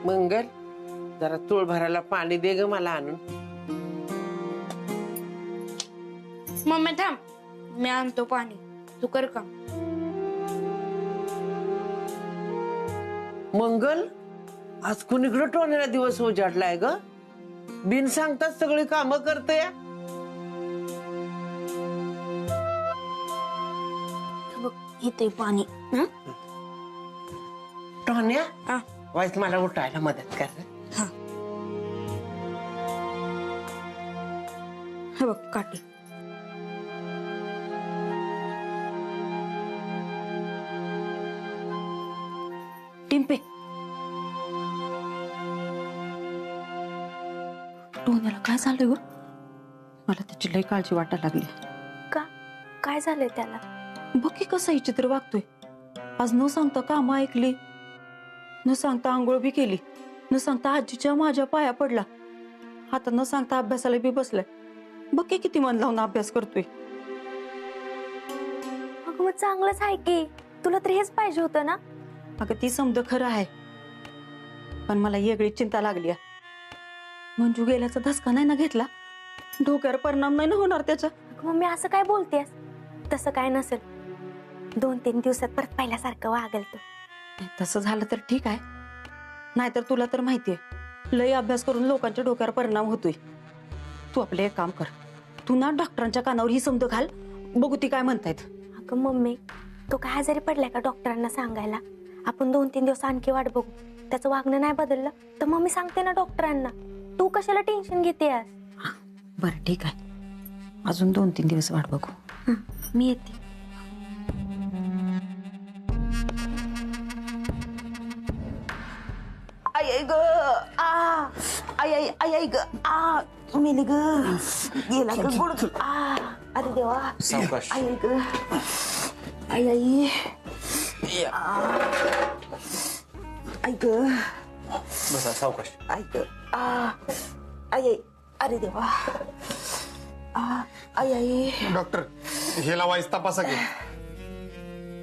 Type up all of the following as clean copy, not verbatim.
मंगल जरा तूळ भरायला पाणी दे ग मला आणून. मम्मी थांब, मी आणतो पाणी, तू कर काम. मंगल आज कुणीकडे टोनाला दिवस उजाडलाय ग. बिन सांगताच सगळी कामं करते या. इथे पाणी. टोन्या वाईस मला उठायला मदत कर. हे बघ काठी. टिंपे, टोन्याला काय झालं ग? मला त्याची लई काळजी वाटायला लागली. का? काय झालंय त्याला? बघ की कसं ही चित्र वागतोय. आज न सांगता कामं ऐकली, न सांगता आंघोळ बी केली, न सांगता आजीच्या माझ्या पाया पडला, आता न सांगता अभ्यासाला बी बसलाय. बघ की किती मन लावून अभ्यास करतोय. अगं मग चांगलंच आहे की, तुला तर हेच पाहिजे होतं ना. अगं ती समज खरं आहे, पण मला वेगळी चिंता लागली. मंजू गेल्याचा धसका नाही ना घेतला, डोक्यावर परिणाम नाही ना होणार त्याचा. मम्मी असं काय बोलतेस? तसं काय नसेल, 2-3 दिवसात परत पहिल्यासारखं वागेल तू. तसं झालं तर ठीक आहे, नाहीतर तुला तर माहितीये लय अभ्यास करून लोकांच्या डोक्यावर परिणाम होतोय. तू आपलं एक काम कर, तू ना डॉक्टरांच्या कानावर ही समज घाल, बघू ती काय म्हणतायत. अगं मम्मी, तो काय आजारी पडलाय का डॉक्टरांना सांगायला? आपण 2-3 दिवस आणखी वाट बघू. त्याचं वागणं नाही बदललं तर मम्मी सांगते ना डॉक्टरांना. तू कशाला टेन्शन घेतेस? बरं ठीक आहे, अजून 2-3 दिवस वाट बघू. मी येते. आई ग, आ आई आई आई आई ग, आ मेली ग, गेला ग गुड. अरे देवा, सावकाश. आई ग, आई आई आई ग, बसा सावकाश. आई ग, आई आई, अरे देवा, आई आई. डॉक्टर हेला वाईस तपासा की.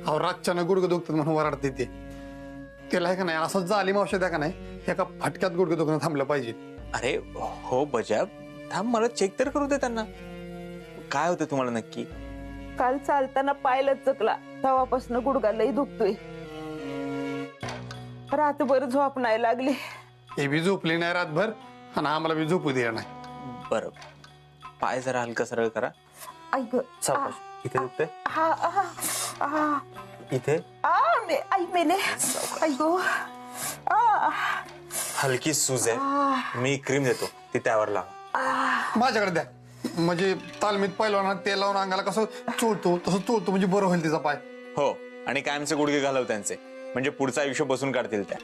अहो रातच्यानं गुडघं दुखतात म्हणून वराडते ते. त्याला आहे का नाही असं जालीम औषध आहे का नाही, एका फटक्यात गुडघं दुखणं थांबलं पाहिजे. अरे हो बजाब, थांब मला चेक तर करू दे त्यांना. काय होतं तुम्हाला नक्की? काल चालताना पायला चकला, तेव्हापासून गुडघा लई दुखतोय. रातभर झोप नाही लागली. हे बी झोपली नाही रातभर आणि आम्हाला बी झोपू दिलं नाही. बरं, पाय जरा हलका सरळ करा. आई ग, सावकाश. इथे दुखतंय? इथे आई मेले. आई गो, हलकी सूज आहे, मी क्रीम देतो, ती त्यावर लावा. माझ्याकडे द्या, म्हणजे तालमीत पहिलवाना तेल लावून अंगाला कसं चोळतो तसं चोळतो, म्हणजे बरं होईल तिचा पाय. हो, आणि कायमचे गुडघे घालव त्यांचे, म्हणजे पुढचं आयुष्य बसून काढतील त्या.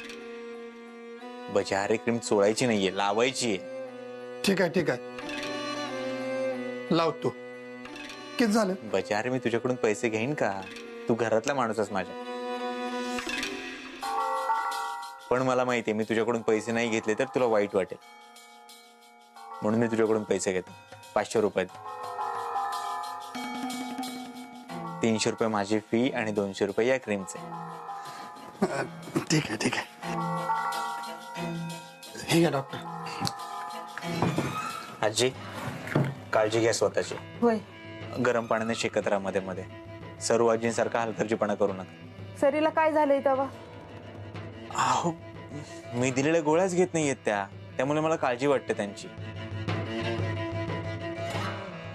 बजारे क्रीम चोळायची नाहीये, लावायची आहे. ठीक आहे ठीक आहे, लावतो. किती झालं? बजारे मी तुझ्याकडून पैसे घेईन का? तू घरातला माणूसच माझ्या. पण मला माहितीये मी तुझ्याकडून पैसे नाही घेतले तर तुला वाईट वाटेल, म्हणून मी तुझ्याकडून पैसे घेतो. 500 रुपये. 300 रुपये माझी फी आणि 200 रुपये या क्रीमचे. ठीक आहे ठीक आहे. हे घ्या डॉक्टर. आजी, काळजी घ्या स्वतःची. होय. गरम पाण्याने शेकत राहा मध्ये मध्ये. सर्व आजींसारखा हलगर्जीपणा करू नका. सरीला काय झालंय तेव्हा? अहो, मी दिलेल्या गोळ्याच घेत नाहीयेत त्या, त्यामुळे मला काळजी वाटते त्यांची.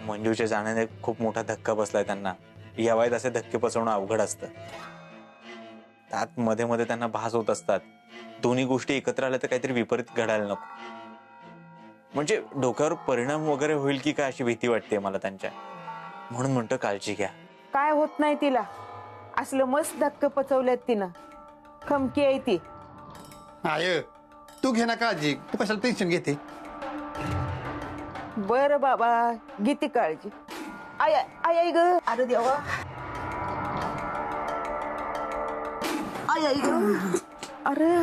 मंजूच्या जाण्याने खूप मोठा धक्का बसलाय त्यांना. या वयात असे धक्के पचवणं अवघड असतं. त्यात मध्ये मध्ये त्यांना भास होत असतात. दोन्ही गोष्टी एकत्र आल्या तर काहीतरी विपरीत घडायला नको. म्हणजे डोक्यावर परिणाम वगैरे होईल की काय अशी भीती वाटते मला त्यांच्या. म्हणून म्हणतो काळजी घ्या. काय होत नाही तिला, असलं मस्त धक्के पचवल्यात तिनं. खमकी आहे ती. आय तू घे ना काळजी, तू कशाला टेन्शन घेते? बर बाबा, घेते काळजी. आय आय आय ग, अरे देवा. आय आय ग, अरे.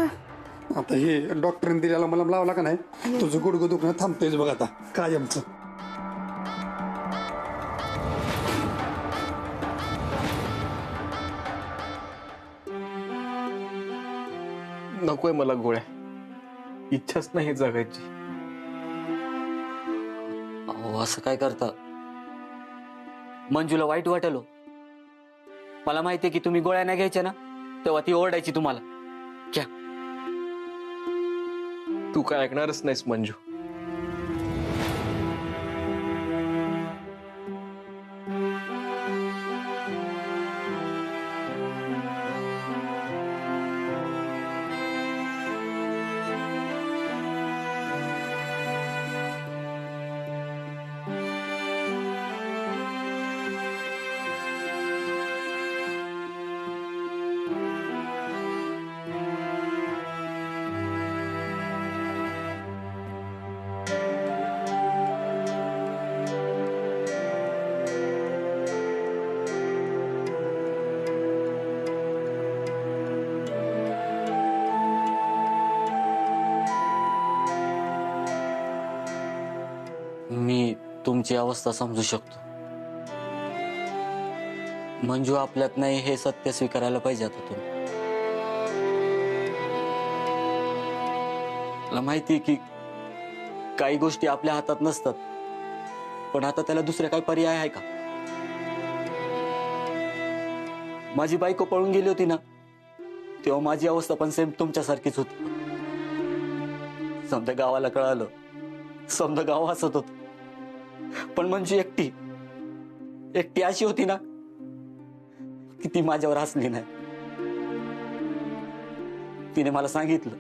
आता हे डॉक्टरने दिलेला मला लावला का नाही, तुझं गुडघं दुखणं थांबतेच बघ आता कायमचं. नकोय मला गोळ्या. इच्छाच नाही जगायची. अहो असं काय करता? मंजूला वाईट वाटेल हो. मला माहितीये की तुम्ही गोळ्या नाही घ्यायच्या ना, तेव्हा ती ओरडायची तुम्हाला. घ्या. तू काय ऐकणारच नाहीस मंजू. मी तुमची अवस्था समजू शकतो. मंजू आपल्यात नाही हे सत्य स्वीकारायला पाहिजे आता तुम्ही. मला माहिती की काही गोष्टी आपल्या हातात नसतात, पण आता त्याला दुसरे काही पर्याय आहे का? माझी बायको पळून गेली होती ना, तेव्हा माझी अवस्था पण सेम तुमच्यासारखीच होती. समजा गावाला कळालं, समजा गाव हसत होत, पण मंजू एकटी अशी होती ना की ती माझ्यावर हसली नाही. तिने मला सांगितलं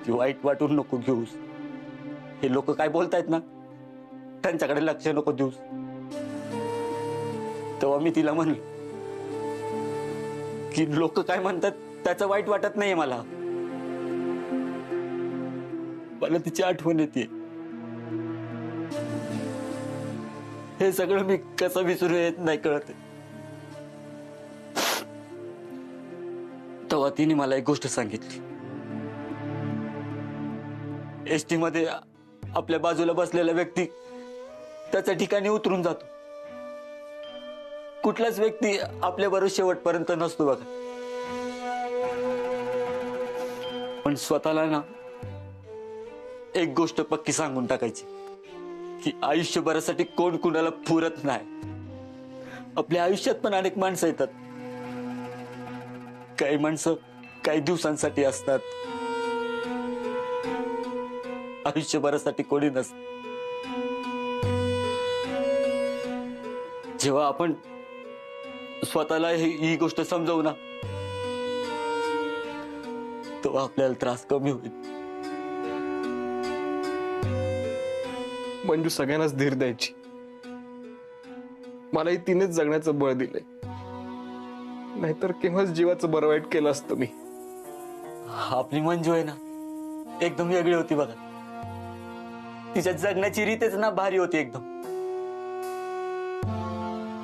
की वाईट वाटून नको घेऊस, हे लोक काय बोलतायत ना त्यांच्याकडे लक्ष नको देऊस. तेव्हा मी तिला म्हणलं की लोक काय म्हणतात त्याचं वाईट वाटत नाहीये मला. मला तिची आठवण येते. हे सगळं मी कसं विसरू येत नाही कळत. तेव्हा तिने मला एक गोष्ट सांगितली. एसटी मध्ये आपल्या बाजूला बसलेला व्यक्ती त्याच्या ठिकाणी उतरून जातो. कुठलाच व्यक्ती आपल्या बरोबर शेवटपर्यंत नसतो बघा. पण स्वतःला ना एक गोष्ट पक्की सांगून टाकायची की आयुष्यभरासाठी कोण कुणाला पुरत नाही. आपल्या आयुष्यात पण अनेक माणसं येतात. काही माणसं काही दिवसांसाठी असतात, आयुष्यभरासाठी कोणी नसत. जेव्हा आपण स्वतःला ही गोष्ट समजवू ना, तेव्हा आपल्याला त्रास कमी होईल. मंजू सगळ्यांनाच धीर द्यायची. मलाही तिनेच जगण्याचं बळ दिलंय, नाहीतर केव्हाच जीवाचं बरं वाईट केलं असतं मी. आपली मंजू आहे ना एकदम वेगळी होती बघा. तिच्या जगण्याची रीतच ना भारी होती एकदम.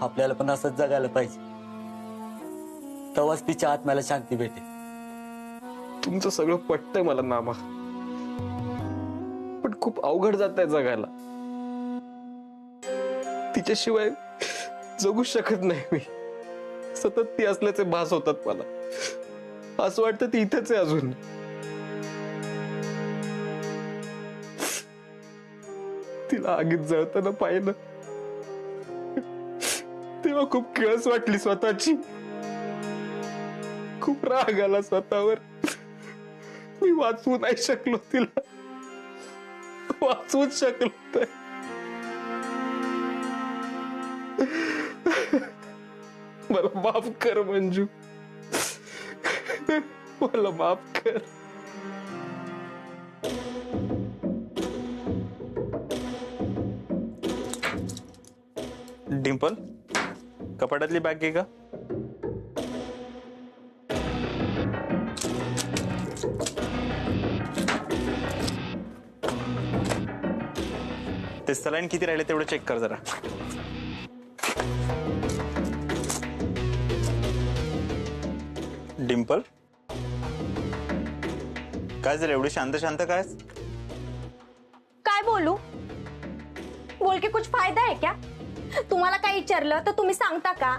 आपल्याला पण असंच जगायला पाहिजे, तेव्हाच तिच्या आत्म्याला शांती भेटेल. तुमचं सगळं पटतंय मला नामा, पण खूप अवघड जात आहे जगायला. तिच्याशिवाय जगू शकत नाही मी. सतत ती असल्याचे भास होतात मला. असं वाटतं ती इथेच आहे अजून. तिला आगीत जळताना पाहिलं तेव्हा खूप किळस वाटली स्वतःची. खूप राग आला स्वतःवर. मी वाचवू नाही शकलो तिला, वाचवूच शकलो नाही. मला माफ कर मंजू, मला माफ कर. डिंपल, कपाटातली बॅग घे का? ते सलाईन किती राहिले तेवढं चेक कर जरा. डिंपल, काय झालं एवढी शांत शांत? काय बोलू? बोल के कुछ फायदा है क्या? तुम्हाला काय विचारलं तर तुम्ही सांगता का?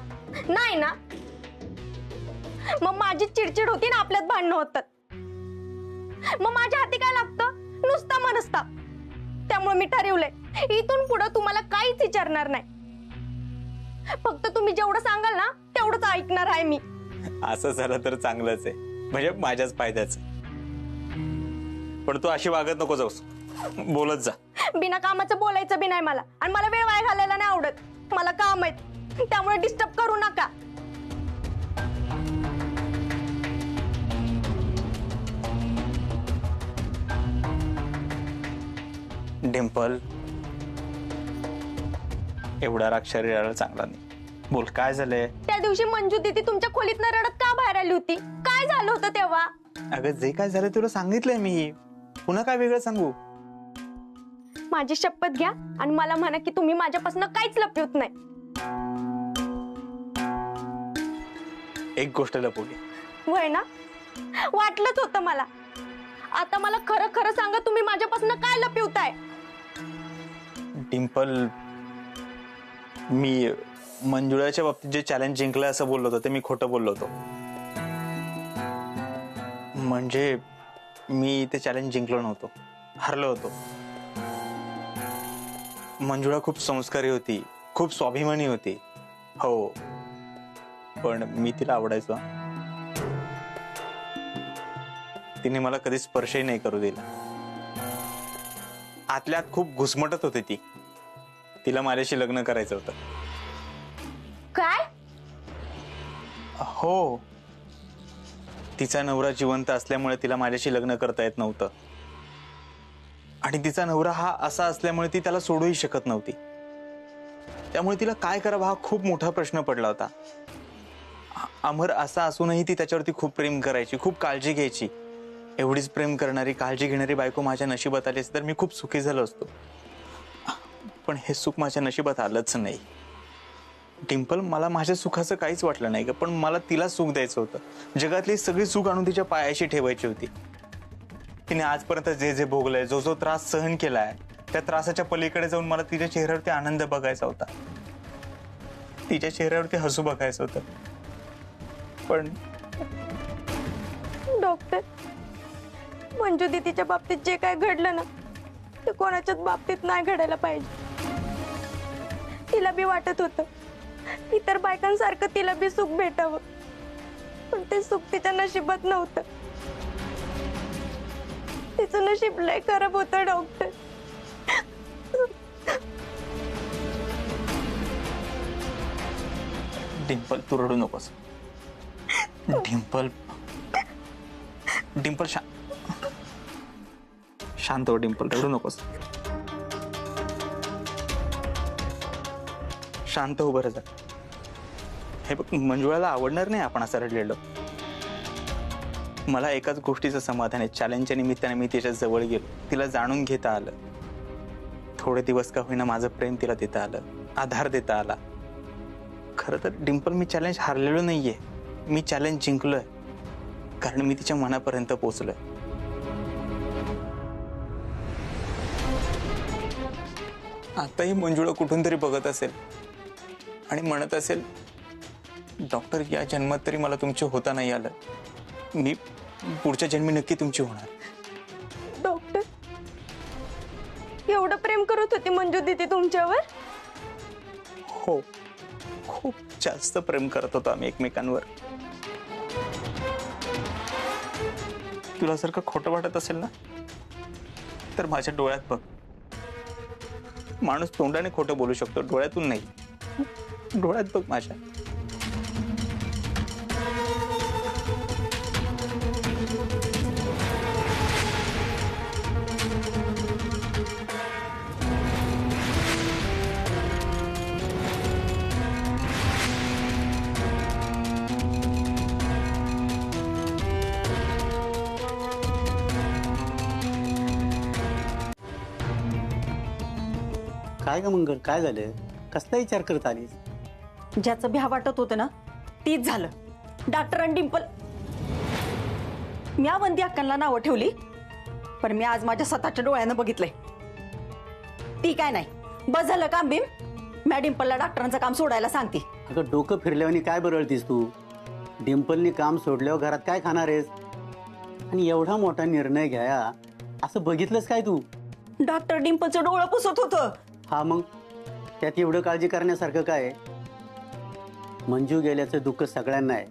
नाही ना. मग माझी चिडचिड होती ना, आपल्यात भांडणं होतात. मग माझ्या हाती काय लागतं? नुसता मनस्ताप. त्यामुळे मी ठरवलंय इथून पुढे तुम्हाला काहीच विचारणार नाही. फक्त तुम्ही जेवढं सांगाल ना तेवढंच ऐकणार आहे मी. असं झालं तर चांगलंच आहे, म्हणजे माझ्याच फायद्याचं. पण तू अशी वागत नको जाऊस, बोलत जा. बिना कामाचं बोलायचं बी नाही मला, आणि मला वेळ वाया घालायला नाही आवडत. मला काम आहेत, त्यामुळे डिस्टर्ब करू नका. डिंपल, एवढा राग शरीराला चांगला नाही. बोल, काय झालंय? त्या दिवशी मंजू दीदी तुमच्या खोलीतनं रडत का बाहेर आली होती? काय झालं होतं तेव्हा? अगं जे काय झालं तुला सांगितलंय मी, पुन्हा काय वेगळं सांगू? माझी शपथ घ्या आणि मला म्हणा की तुम्ही माझ्यापासून काहीच लपवत नाही. एक गोष्ट लपवली. वय ना, वाटलंच होतं मला. आता मला खरं खरं सांगा, तुम्ही माझ्यापासून काय लपवताय? डिंपल, मी मंजुळाच्या बाबतीत जे चॅलेंज जिंकलं असं बोललो होतो ते मी खोटं बोललो होतो. म्हणजे मी ते चॅलेंज जिंकलो नव्हतो, हरलो होतो. मंजुळा खूप संस्कारी होती, खूप स्वाभिमानी होती. हो, पण मी तिला आवडायचो. तिने मला कधी स्पर्शही नाही करू दिला. आतल्यात खूप घुसमटत होती ती. तिला माझ्याशी लग्न करायचं होतं. काय? हो, तिचा नवरा जिवंत असल्यामुळे तिला माझ्याशी लग्न करता येत नव्हतं, आणि तिचा नवरा हा असा असल्यामुळे ती त्याला सोडूही शकत नव्हती. त्यामुळे तिला काय करावं हा खूप मोठा प्रश्न पडला होता. अमर असा असूनही ती त्याच्यावरती खूप प्रेम करायची, खूप काळजी घ्यायची. एवढीच प्रेम करणारी, काळजी घेणारी बायको माझ्या नशिबात आली असती तर मी खूप सुखी झालो असतो. पण हे सुख माझ्या नशिबात आलंच नाही. डिंपल, मला माझ्या सुखाचं काहीच वाटलं नाही ग, पण मला तिला सुख द्यायचं होतं. जगातली सगळी सुख आणून तिच्या पायाशी ठेवायची होती. तिने आजपर्यंत जे जे भोगलंय, जो जो त्रास सहन केलाय, त्या त्रासाच्या पलीकडे जाऊन मला तिच्या चेहऱ्यावरती आनंद बघायचा होता, तिच्या चेहऱ्यावरती हसू बघायचं होतं. पण डॉक्टर, मंजू दीदीच्या बाबतीत जे काय घडलं ना ते कोणाच्याच बाबतीत नाही घडायला पाहिजे. तिला बी वाटत होतं इतर बायकांसारखं तिला बी सुख भेटावं, पण ते सुख तिच्या नशिबात नव्हतं. तिचं नशीब लय खराब होतं डॉक्टर. डिंपल, तू रडू नकोस. डिंपल, डिंपल शांत हो. डिंपल, रडू नकोस. शांत हो बरं. हे बघ, मंजुळाला आवडणार नाही आपण असं रडलेलं. मला एकाच गोष्टीचं समाधान आहे, चॅलेंजच्या निमित्ताने मी तिच्या जवळ गेलो, तिला जाणून घेता आलं. थोडे दिवस का होईना माझं प्रेम तिला देता आलं, आधार देता आला. खरं तर डिंपल, मी चॅलेंज हारलेलो नाहीये, मी चॅलेंज जिंकलोय, कारण मी तिच्या मनापर्यंत पोहोचलोय. आताही मंजुळा कुठून तरी बघत असेल आणि म्हणत असेल, डॉक्टर, या जन्मात तरी मला तुमचे होता नाही आलं, मी पुढच्या जन्मी नक्की तुमची होणार. डॉक्टर, एवढं प्रेम करत होती मंजू दीदी तुमच्यावर? हो, खूप जास्त प्रेम करत होतो आम्ही एकमेकांवर. तुला जर का खोटं वाटत असेल ना तर माझ्या डोळ्यात बघ. माणूस तोंडाने खोटं बोलू शकतो, डोळ्यातून नाही. डोळ्यात बघ माझ्या. काय ग मंगल, काय झालं? कसला विचार करत आलीस? ज्याचं भ्या वाटत होतं ना तीच झालं. डॉक्टर आणि डिंपल. मी अवंती अक्कांना नावं ठेवली, पण मी आज माझ्या स्वतःच्या डोळ्यानं बघितलंय. ती काय नाही, बस झालं काम बिम. मॅ डिंपलला डॉक्टरांचं काम सोडायला सांगते. अगं, डोकं फिरल्यावर काय बरळतीस तू? डिंपलनी काम सोडल्यावर घरात काय खाणार आहेस? आणि एवढा मोठा निर्णय घ्या असं बघितलंस काय तू? डॉक्टर डिंपलचं डोळं पुसत होतं. हा मग त्यात एवढं काळजी करण्यासारखं काय आहे? मंजू गेल्याचं दुःख सगळ्यांना आहे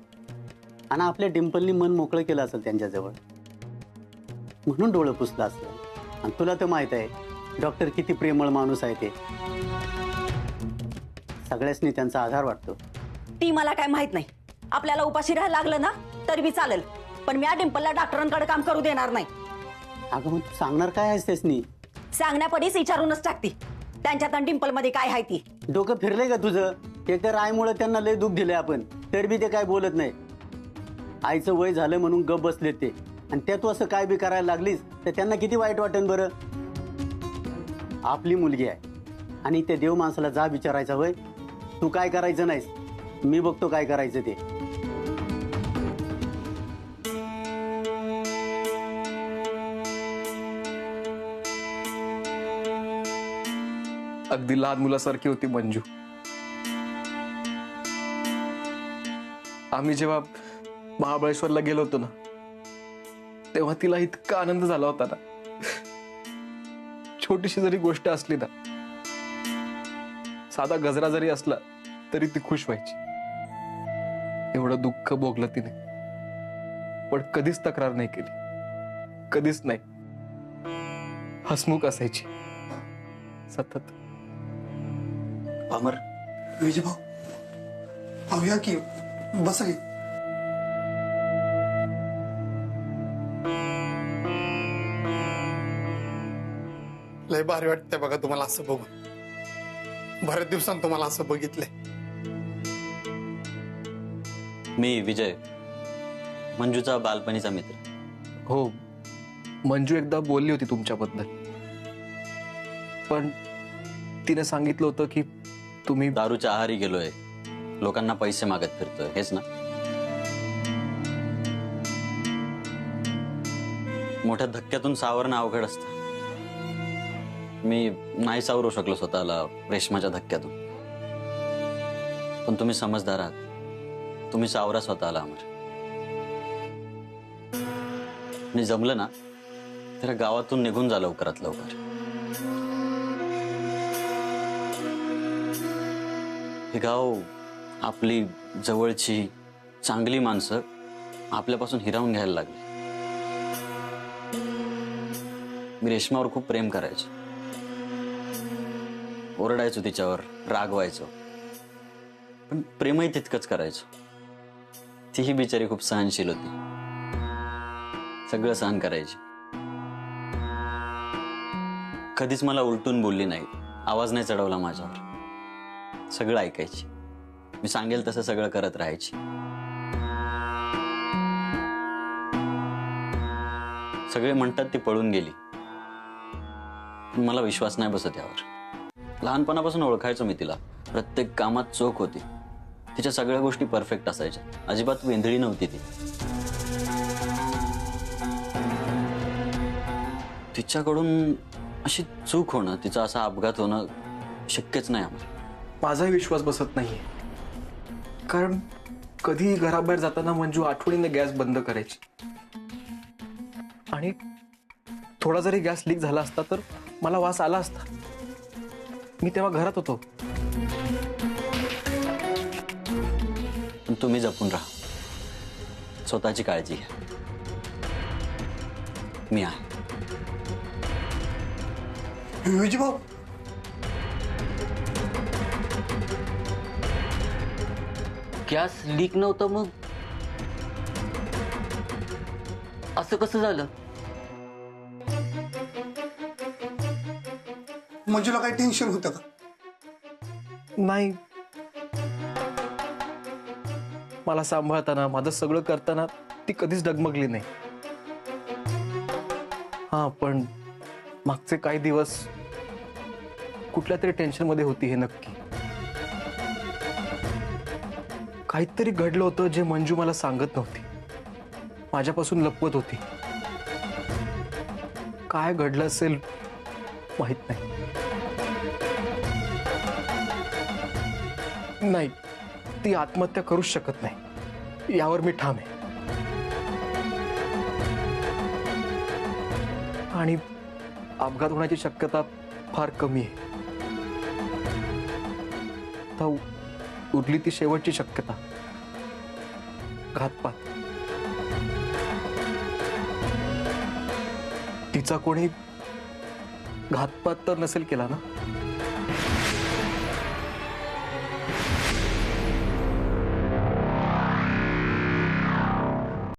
आणि आपल्या डिंपलनी मन मोकळं केलं असेल त्यांच्याजवळ, म्हणून डोळं पुसलं असेल. आणि तुला तर माहित आहे डॉक्टर किती प्रेमळ माणूस आहे ते. सगळ्यांनी त्यांचा आधार वाटतो. ती मला काय माहित नाही. आपल्याला उपाशी राहायला लागलं ना तरी बी चालेल, पण मी या डिंपलला डॉक्टरांकडे काम करू देणार नाही. अगं मग तू सांगणार काय आहेस त्यासनी? सांगण्यापरीच विचारूनच टाकते त्यांच्यात आणि डिंपल मध्ये काय आहे ती. डोकं फिरलंय का तुझं? एकतर आईमुळे त्यांना लय दुःख दिलंय आपण, तरी बी ते काय बोलत नाही. आईचं वय झालं म्हणून गप बसलेत ते, आणि त्या तू असं काय बी करायला लागलीस तर त्यांना किती वाईट वाटेल बरं. आपली मुलगी आहे आणि त्या देव माणसाला जा विचारायचा वय. तू काय करायचं नाहीस, मी बघतो काय करायचं ते. अगदी लहान मुलासारखी होती मंजू. आम्ही जेव्हा महाबळेश्वरला गेलो होतो ना तेव्हा तिला इतका आनंद झाला होता ना. छोटीशी जरी गोष्ट असली ना, साधा गजरा जरी असला तरी ती खुश व्हायची. एवढं दुःख भोगलं तिने, पण कधीच तक्रार नाही केली, कधीच नाही. हसमुख असायची सतत. अमर, विजय भाऊ, अहो या की, बसा की. लय भारी वाटतंय बघा तुम्हाला असं बघून. बऱ्याच दिवसांत तुम्हाला असं बघितलंय. मी विजय, मंजूचा बालपणीचा मित्र. हो, मंजू एकदा बोलली होती तुमच्याबद्दल, पण तिने सांगितलं होतं की तुम्ही दारूच्या आहारी गेलोय, लोकांना पैसे मागत फिरतोय, हेच ना? मोठ्या धक्क्यातून सावरणं अवघड असतं. मी नाही सावरू शकलो स्वतःला रेशमाच्या धक्क्यातून. पण तुम्ही समजदार आहात, तुम्ही सावरा स्वतःला. अमर, आणि जमलं ना तर गावातून निघून जा लवकरात लवकर. हे गाव, आपली जवळची चांगली माणसं आपल्यापासून हिरावून घ्यायला लागली. मी रेशमावर खूप प्रेम करायचो, ओरडायचो तिच्यावर, रागवायचो, पण प्रेमही तितकंच करायचो. तीही बिचारी खूप सहनशील होती, सगळं सहन करायची. कधीच मला उलटून बोलली नाही, आवाज नाही चढवला माझ्यावर. सगळं ऐकायची, मी सांगेल तसं सगळं करत राहायची. सगळे म्हणतात ती पळून गेली, पण मला विश्वास नाही बसत यावर. लहानपणापासून ओळखायचो मी तिला. प्रत्येक कामात चोख होती, तिच्या सगळ्या गोष्टी परफेक्ट असायच्या, अजिबात वेंधळी नव्हती ती. तिच्याकडून अशी चूक होणं, तिचा असा अपघात होणं शक्यच नाही आम्हाला. माझाही विश्वास बसत नाहीये, कारण कधी घराबाहेर जाताना मंजू आठवणीने गॅस बंद करायची, आणि थोडा जरी गॅस लीक झाला असता तर मला वास आला असता. मी तेव्हा घरात होतो. पण तुम्ही जपून राहा, स्वतःची काळजी घ्या. मी आहे. विजय भाऊ, गॅस लीक नव्हतं मग असं कसं झालं? मंजूला काही टेन्शन होतं का? नाही, मला सांभाळताना, माझं सगळं करताना ती कधीच डगमगली नाही. हा, पण मागचे काही दिवस कुठल्या तरी टेन्शन मध्ये होती, हे नक्की. काहीतरी घडलं होतं जे मंजू मला सांगत नव्हती, माझ्यापासून लपवत होती. काय घडलं असेल माहित नाही. नाही, ती आत्महत्या करूच शकत नाही, यावर मी ठाम आहे. आणि अपघात होण्याची शक्यता फार कमी आहे. आता उरली ती शेवटची शक्यता, घातपात. तिचा कोणी घातपात तर नसेल केला ना?